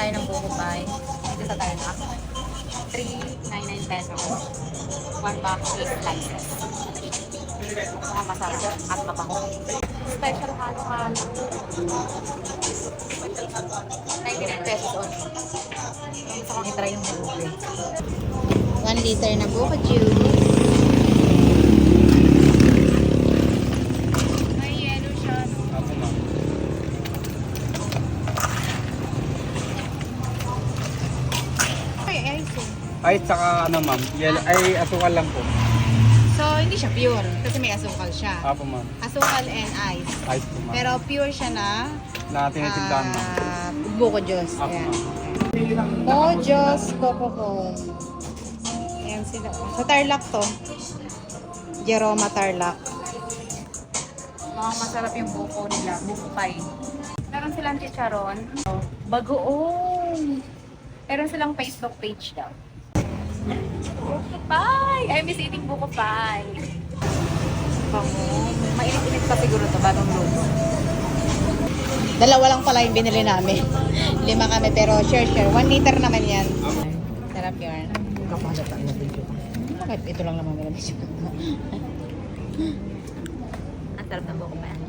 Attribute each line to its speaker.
Speaker 1: tayo ng buko pie. Dito sa Tarlac. 399 pesos. 1 box, 8 slices. Mukhang masarap at mabango. Special halo-halo. 99 pesos only. Gusto kong itry yung buko. 1 liter na buko juice. May yellow siya, no?
Speaker 2: Ako ma'am.
Speaker 1: Ay, ice eh.
Speaker 2: Ay, tsaka ano ma'am, ay asukal lang po.
Speaker 1: So, hindi siya pure kasi may asukal siya.
Speaker 2: Ako ma'am.
Speaker 1: Asukal and ice.
Speaker 2: Ice po ma'am.
Speaker 1: Pero pure siya na
Speaker 2: Na tinitindahan ma'am.
Speaker 1: buko juice.
Speaker 2: Ako
Speaker 1: Ayan.
Speaker 2: ma'am.
Speaker 1: Mojos Coca-Cola. Ayan sila. Sa Tarlac to. Jeroma Tarlac. Mukhang masarap yung buko nila. Buko pie. Meron silang chicharon. Bagoong. Meron silang Facebook page daw. Buko pie! I miss eating buko pie. Bango. Mainit-init pa siguro to bagong luto. Dalawa lang pala yung binili namin. 5 kami pero share. 1 liter naman yan. Sarap yun.
Speaker 2: Kapagatan na din yun.
Speaker 1: Bakit ito lang naman ganun. Ang sarap ng buko pie.